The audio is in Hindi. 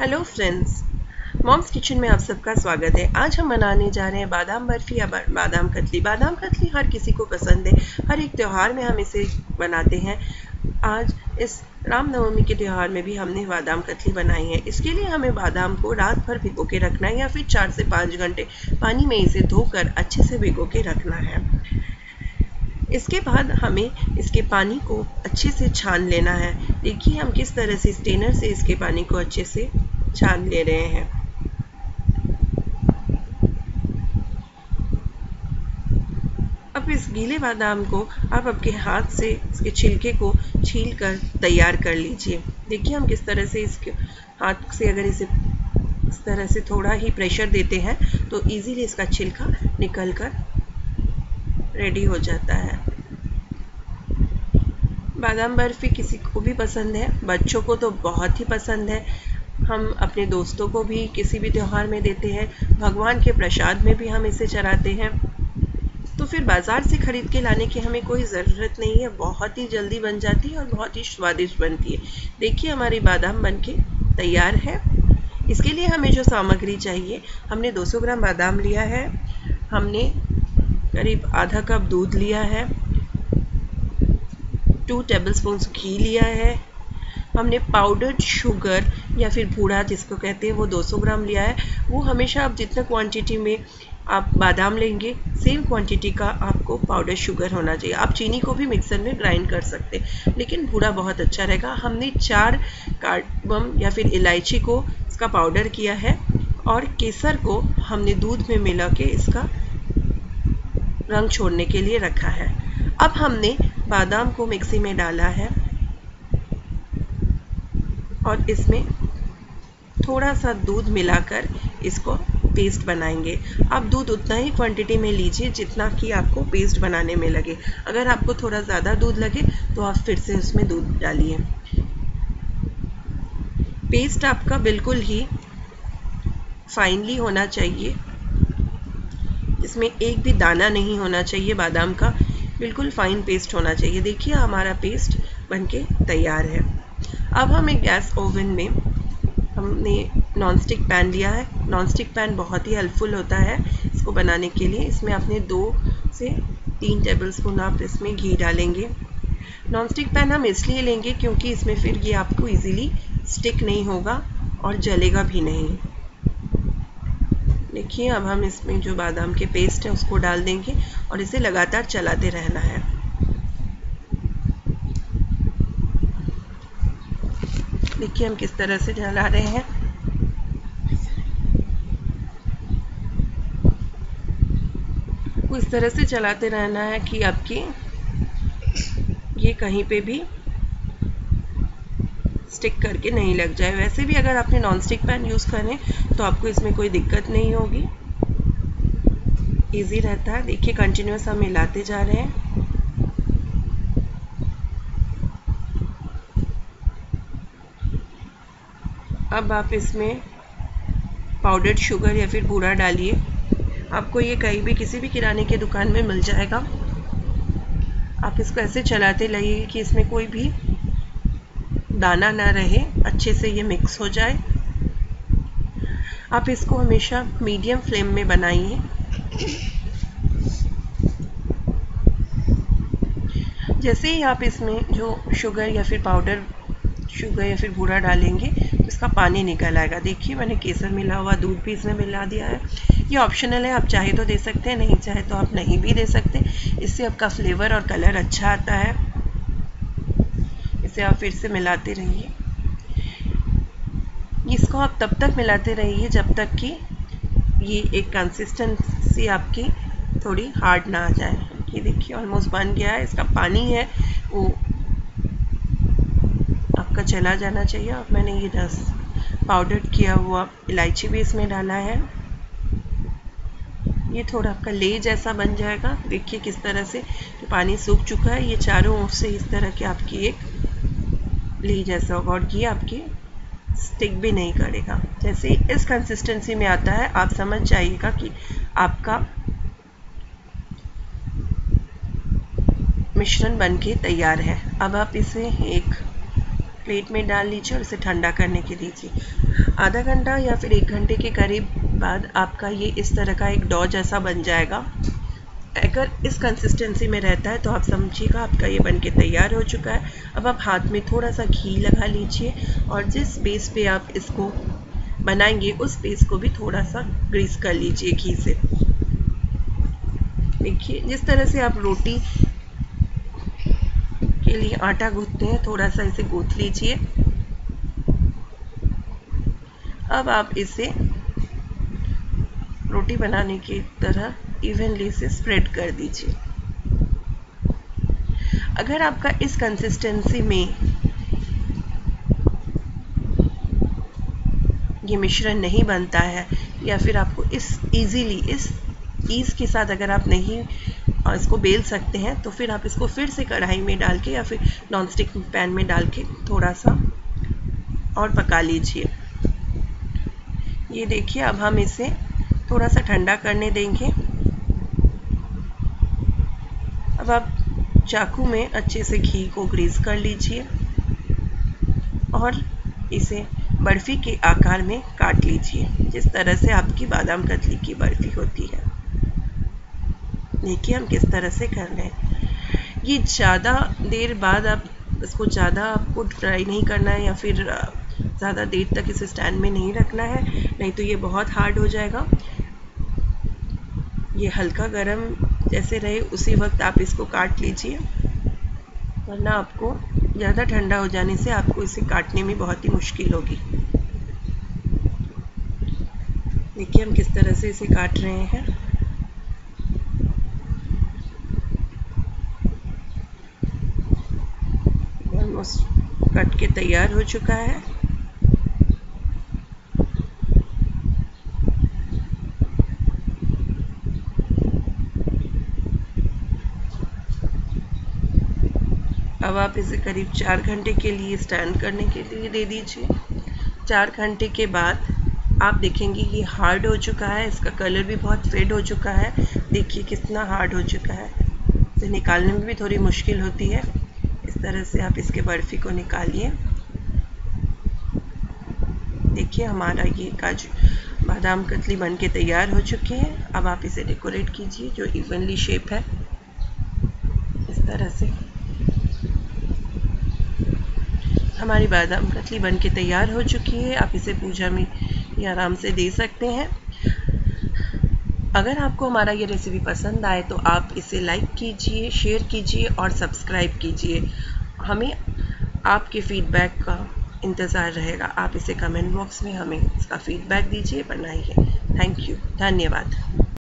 हेलो फ्रेंड्स, मॉम्स किचन में आप सबका स्वागत है। आज हम बनाने जा रहे हैं बादाम बर्फी या बादाम कतली। बादाम कतली हर किसी को पसंद है, हर एक त्यौहार में हम इसे बनाते हैं। आज इस रामनवमी के त्यौहार में भी हमने बादाम कतली बनाई है। इसके लिए हमें बादाम को रात भर भिगो के रखना है या फिर 4 से 5 घंटे पानी में इसे धोकर अच्छे से भिगो के रखना है। इसके बाद हमें इसके पानी को अच्छे से छान लेना है। देखिए हम किस तरह से स्ट्रेनर से इसके पानी को अच्छे से छान ले रहे हैं। अब इस गीले बादाम को आप अपने हाथ से इसके छिलके को छील कर तैयार कर लीजिए। देखिए हम किस तरह से इसके हाथ से अगर इसे इस तरह से थोड़ा ही प्रेशर देते हैं तो इजीली इसका छिलका निकल कर रेडी हो जाता है। बादाम बर्फी किसी को भी पसंद है, बच्चों को तो बहुत ही पसंद है। हम अपने दोस्तों को भी किसी भी त्यौहार में देते हैं, भगवान के प्रसाद में भी हम इसे चढ़ाते हैं। तो फिर बाज़ार से खरीद के लाने की हमें कोई ज़रूरत नहीं है, बहुत ही जल्दी बन जाती है और बहुत ही स्वादिष्ट बनती है। देखिए हमारी बादाम बनके तैयार है। इसके लिए हमें जो सामग्री चाहिए, हमने 200 ग्राम बादाम लिया है, हमने करीब आधा कप दूध लिया है, 2 टेबलस्पून घी लिया है, हमने पाउडर्ड शुगर या फिर बूढ़ा जिसको कहते हैं वो 200 ग्राम लिया है। वो हमेशा आप जितना क्वांटिटी में आप बादाम लेंगे सेम क्वांटिटी का आपको पाउडर शुगर होना चाहिए। आप चीनी को भी मिक्सर में ग्राइंड कर सकते हैं, लेकिन बूढ़ा बहुत अच्छा रहेगा। हमने 4 कार्डमम या फिर इलायची को इसका पाउडर किया है और केसर को हमने दूध में मिला के इसका रंग छोड़ने के लिए रखा है। अब हमने बादाम को मिक्सी में डाला है और इसमें थोड़ा सा दूध मिलाकर इसको पेस्ट बनाएंगे। आप दूध उतना ही क्वांटिटी में लीजिए जितना कि आपको पेस्ट बनाने में लगे। अगर आपको थोड़ा ज़्यादा दूध लगे तो आप फिर से उसमें दूध डालिए। पेस्ट आपका बिल्कुल ही फाइनली होना चाहिए, इसमें एक भी दाना नहीं होना चाहिए बादाम का, बिल्कुल फाइन पेस्ट होना चाहिए। देखिए हमारा पेस्ट बनके तैयार है। अब हम एक गैस ओवन में हमने नॉनस्टिक पैन लिया है। नॉनस्टिक पैन बहुत ही हेल्पफुल होता है इसको बनाने के लिए। इसमें आपने 2 से 3 टेबलस्पून आप इसमें घी डालेंगे। नॉनस्टिक पैन हम इसलिए लेंगे क्योंकि इसमें फिर ये आपको इजीली स्टिक नहीं होगा और जलेगा भी नहीं। देखिए अब हम इसमें जो बादाम के पेस्ट है उसको डाल देंगे और इसे लगातार चलाते रहना है। देखिए हम किस तरह से चला रहे हैं। इस तरह से चलाते रहना है कि आपकी ये कहीं पे भी स्टिक करके नहीं लग जाए। वैसे भी अगर आपने नॉनस्टिक पैन यूज़ करें तो आपको इसमें कोई दिक्कत नहीं होगी, इजी रहता है। देखिए कंटिन्यूस हम मिलाते जा रहे हैं। अब आप इसमें पाउडर्ड शुगर या फिर बूढ़ा डालिए। आपको ये कहीं भी किसी भी किराने के दुकान में मिल जाएगा। आप इसको ऐसे चलाते रहिए कि इसमें कोई भी दाना ना रहे, अच्छे से ये मिक्स हो जाए। आप इसको हमेशा मीडियम फ्लेम में बनाइए। जैसे ही आप इसमें जो शुगर या फिर पाउडर शुगर या फिर बूढ़ा डालेंगे तो इसका पानी निकल आएगा। देखिए मैंने केसर मिला हुआ दूध भी इसमें मिला दिया है। ये ऑप्शनल है, आप चाहे तो दे सकते हैं, नहीं चाहे तो आप नहीं भी दे सकते। इससे आपका फ्लेवर और कलर अच्छा आता है। इसे आप फिर से मिलाते रहिए। इसको आप तब तक मिलाते रहिए जब तक कि ये एक कंसिस्टेंसी आपकी थोड़ी हार्ड ना आ जाए। ये देखिए ऑलमोस्ट बन गया है। इसका पानी है वो आपका चला जाना चाहिए। और मैंने ये रस पाउडर किया हुआ इलायची भी इसमें डाला है। ये थोड़ा आपका ले जैसा बन जाएगा। देखिए किस तरह से तो पानी सूख चुका है। ये चारों ओर से इस तरह की आपकी एक ले जैसा होगा और ये आपकी स्टिक भी नहीं करेगा। जैसे इस कंसिस्टेंसी में आता है आप समझ जाइएगा कि आपका मिश्रण बनके तैयार है। अब आप इसे एक प्लेट में डाल लीजिए और इसे ठंडा करने के दीजिए। आधा घंटा या फिर 1 घंटे के करीब बाद आपका ये इस तरह का एक डो जैसा बन जाएगा। अगर इस कंसिस्टेंसी में रहता है तो आप समझिएगा आपका ये बनके तैयार हो चुका है। अब आप हाथ में थोड़ा सा घी लगा लीजिए और जिस बेस पे आप इसको बनाएंगे उस बेस को भी थोड़ा सा ग्रीस कर लीजिए घी से। देखिए जिस तरह से आप रोटी के लिए आटा गूंथते हैं, थोड़ा सा इसे गूंथ लीजिए। अब आप इसे रोटी बनाने की तरह इवनली से स्प्रेड कर दीजिए। अगर आपका इस कंसिस्टेंसी में ये मिश्रण नहीं बनता है या फिर आपको इस ईज़ के साथ अगर आप नहीं इसको बेल सकते हैं तो फिर आप इसको फिर से कढ़ाई में डाल के या फिर नॉनस्टिक पैन में डाल के थोड़ा सा और पका लीजिए। ये देखिए अब हम इसे थोड़ा सा ठंडा करने देंगे। अब आप चाकू में अच्छे से घी को ग्रीस कर लीजिए और इसे बर्फ़ी के आकार में काट लीजिए, जिस तरह से आपकी बादाम कतली की बर्फ़ी होती है। देखिए हम किस तरह से कर रहे हैं। ये ज़्यादा देर बाद आप इसको ज़्यादा आपको फ्राई नहीं करना है या फिर ज़्यादा देर तक इसे स्टैंड में नहीं रखना है, नहीं तो ये बहुत हार्ड हो जाएगा। ये हल्का गरम जैसे रहे उसी वक्त आप इसको काट लीजिए, वरना आपको ज़्यादा ठंडा हो जाने से आपको इसे काटने में बहुत ही मुश्किल होगी। देखिए हम किस तरह से इसे काट रहे हैं। ऑलमोस्ट कट के तैयार हो चुका है। अब आप इसे करीब 4 घंटे के लिए स्टैंड करने के लिए दे दीजिए। 4 घंटे के बाद आप देखेंगे ये हार्ड हो चुका है, इसका कलर भी बहुत फेड हो चुका है। देखिए कितना हार्ड हो चुका है, इसे निकालने में भी थोड़ी मुश्किल होती है। इस तरह से आप इसके बर्फ़ी को निकालिए। देखिए हमारा ये काजू बादाम कतली बनके तैयार हो चुके हैं। अब आप इसे डेकोरेट कीजिए जो इवनली शेप है, इस तरह से। हमारी बादाम कतली बनके तैयार हो चुकी है। आप इसे पूजा में या आराम से दे सकते हैं। अगर आपको हमारा ये रेसिपी पसंद आए तो आप इसे लाइक कीजिए, शेयर कीजिए और सब्सक्राइब कीजिए। हमें आपके फीडबैक का इंतज़ार रहेगा। आप इसे कमेंट बॉक्स में हमें इसका फीडबैक दीजिए, बनाइए। थैंक यू, धन्यवाद।